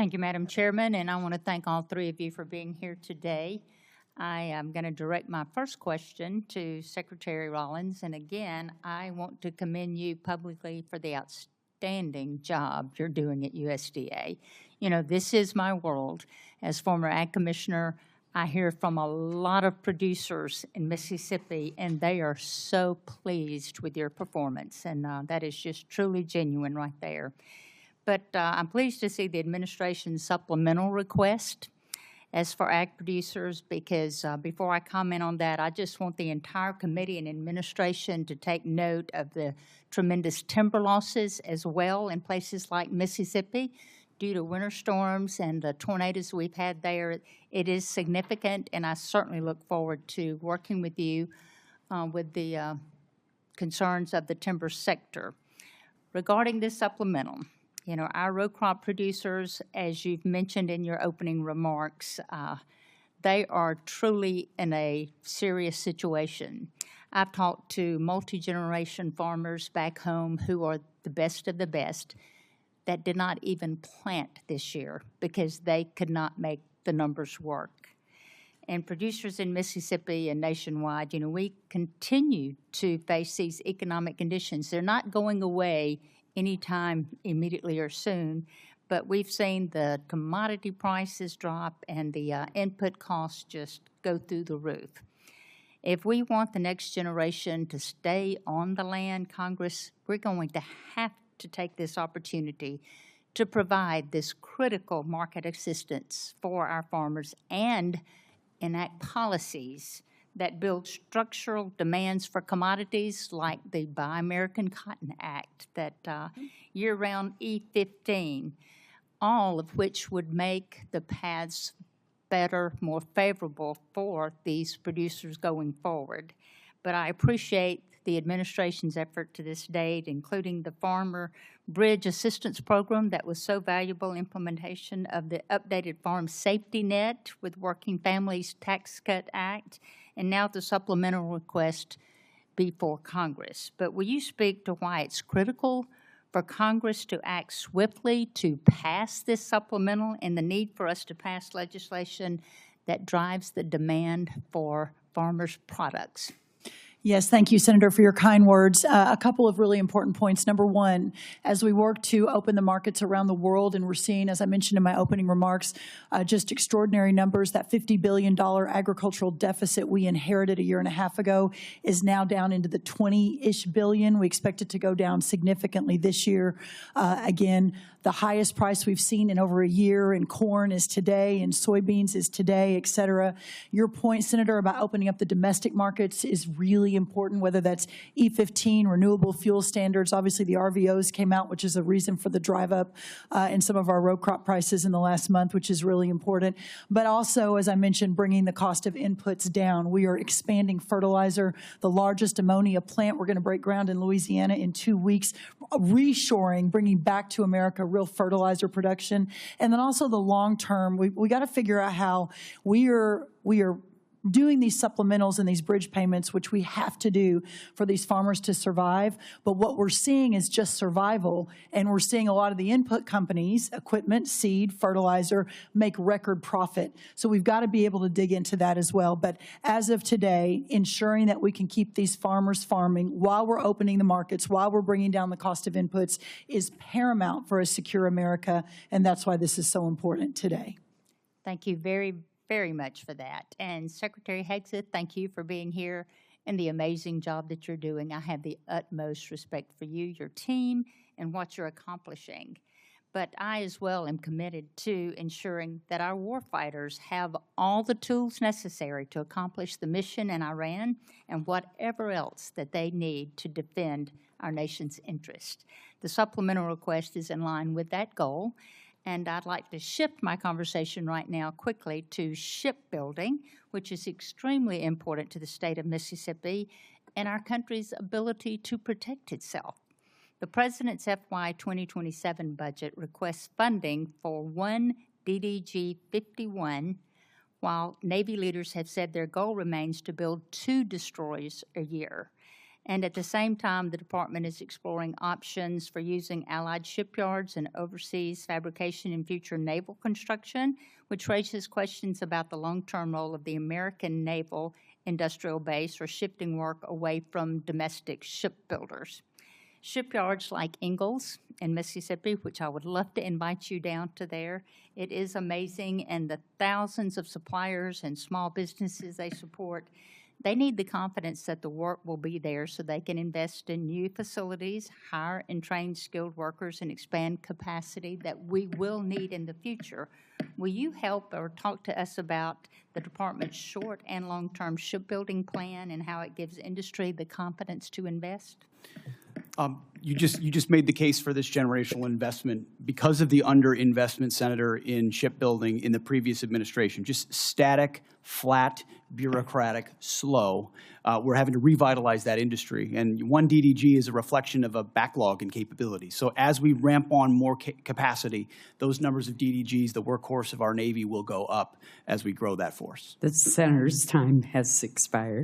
Thank you, Madam Chairman, and I want to thank all three of you for being here today. I am going to direct my first question to Secretary Rollins, and again, I want to commend you publicly for the outstanding job you're doing at USDA. You know, this is my world. As former Ag Commissioner, I hear from a lot of producers in Mississippi, and they are so pleased with your performance, and that is just truly genuine right there. But I'm pleased to see the administration's supplemental request as for ag producers, because before I comment on that, I just want the entire committee and administration to take note of the tremendous timber losses as well in places like Mississippi due to winter storms and the tornadoes we've had there. It is significant, and I certainly look forward to working with you with the concerns of the timber sector. Regarding this supplemental, you know, our row crop producers, as you've mentioned in your opening remarks, they are truly in a serious situation. I've talked to multi-generation farmers back home who are the best of the best that did not even plant this year because they could not make the numbers work. And producers in Mississippi and nationwide, you know, we continue to face these economic conditions. They're not going away anytime immediately or soon, but we've seen the commodity prices drop and the input costs just go through the roof. If we want the next generation to stay on the land, Congress, we're going to have to take this opportunity to provide this critical market assistance for our farmers and enact policies that build structural demands for commodities like the Buy American Cotton Act, that year-round E15, all of which would make the paths better, more favorable for these producers going forward. But I appreciate the administration's effort to this date, including the Farmer Bridge Assistance Program that was so valuable, implementation of the updated Farm Safety Net with Working Families Tax Cut Act, and now the supplemental request before Congress. But will you speak to why it's critical for Congress to act swiftly to pass this supplemental and the need for us to pass legislation that drives the demand for farmers' products? Yes, thank you, Senator, for your kind words. A couple of really important points. Number one, as we work to open the markets around the world, and we're seeing, as I mentioned in my opening remarks, just extraordinary numbers. That $50 billion agricultural deficit we inherited a year and a half ago is now down into the 20-ish billion. We expect it to go down significantly this year. Again, the highest price we've seen in over a year in corn is today, and soybeans is today, et cetera. Your point, Senator, about opening up the domestic markets is really important, whether that's E15, renewable fuel standards. Obviously, the RVOs came out, which is a reason for the drive up in some of our row crop prices in the last month, which is really important. But also, as I mentioned, bringing the cost of inputs down. We are expanding fertilizer, the largest ammonia plant. We're going to break ground in Louisiana in 2 weeks, reshoring, bringing back to America real fertilizer production. And then also the long term, we got to figure out how we are doing these supplementals and these bridge payments, which we have to do for these farmers to survive. But what we're seeing is just survival, and we're seeing a lot of the input companies, equipment, seed, fertilizer, make record profit. So we've got to be able to dig into that as well. But as of today, ensuring that we can keep these farmers farming while we're opening the markets, while we're bringing down the cost of inputs, is paramount for a secure America, and that's why this is so important today. Thank you very much for that. And Secretary Hegseth, thank you for being here and the amazing job that you're doing. I have the utmost respect for you, your team, and what you're accomplishing. But I as well am committed to ensuring that our warfighters have all the tools necessary to accomplish the mission in Iran and whatever else that they need to defend our nation's interest. The supplemental request is in line with that goal. And I'd like to shift my conversation right now quickly to shipbuilding, which is extremely important to the state of Mississippi and our country's ability to protect itself. The President's FY 2027 budget requests funding for one DDG-51, while Navy leaders have said their goal remains to build 2 destroyers a year. And at the same time, the department is exploring options for using allied shipyards and overseas fabrication in future naval construction, which raises questions about the long-term role of the American naval industrial base for shifting work away from domestic shipbuilders. Shipyards like Ingalls in Mississippi, which I would love to invite you down to there. It is amazing, and the thousands of suppliers and small businesses they support, they need the confidence that the work will be there so they can invest in new facilities, hire and train skilled workers, and expand capacity that we will need in the future. Will you help or talk to us about the department's short and long-term shipbuilding plan and how it gives industry the confidence to invest? You just made the case for this generational investment because of the underinvestment, Senator, in shipbuilding in the previous administration. Just static, flat, bureaucratic, slow. We're having to revitalize that industry, and one DDG is a reflection of a backlog in capability. So as we ramp on more capacity, those numbers of DDGs, the workhorse of our Navy, will go up as we grow that force. The Senator's time has expired.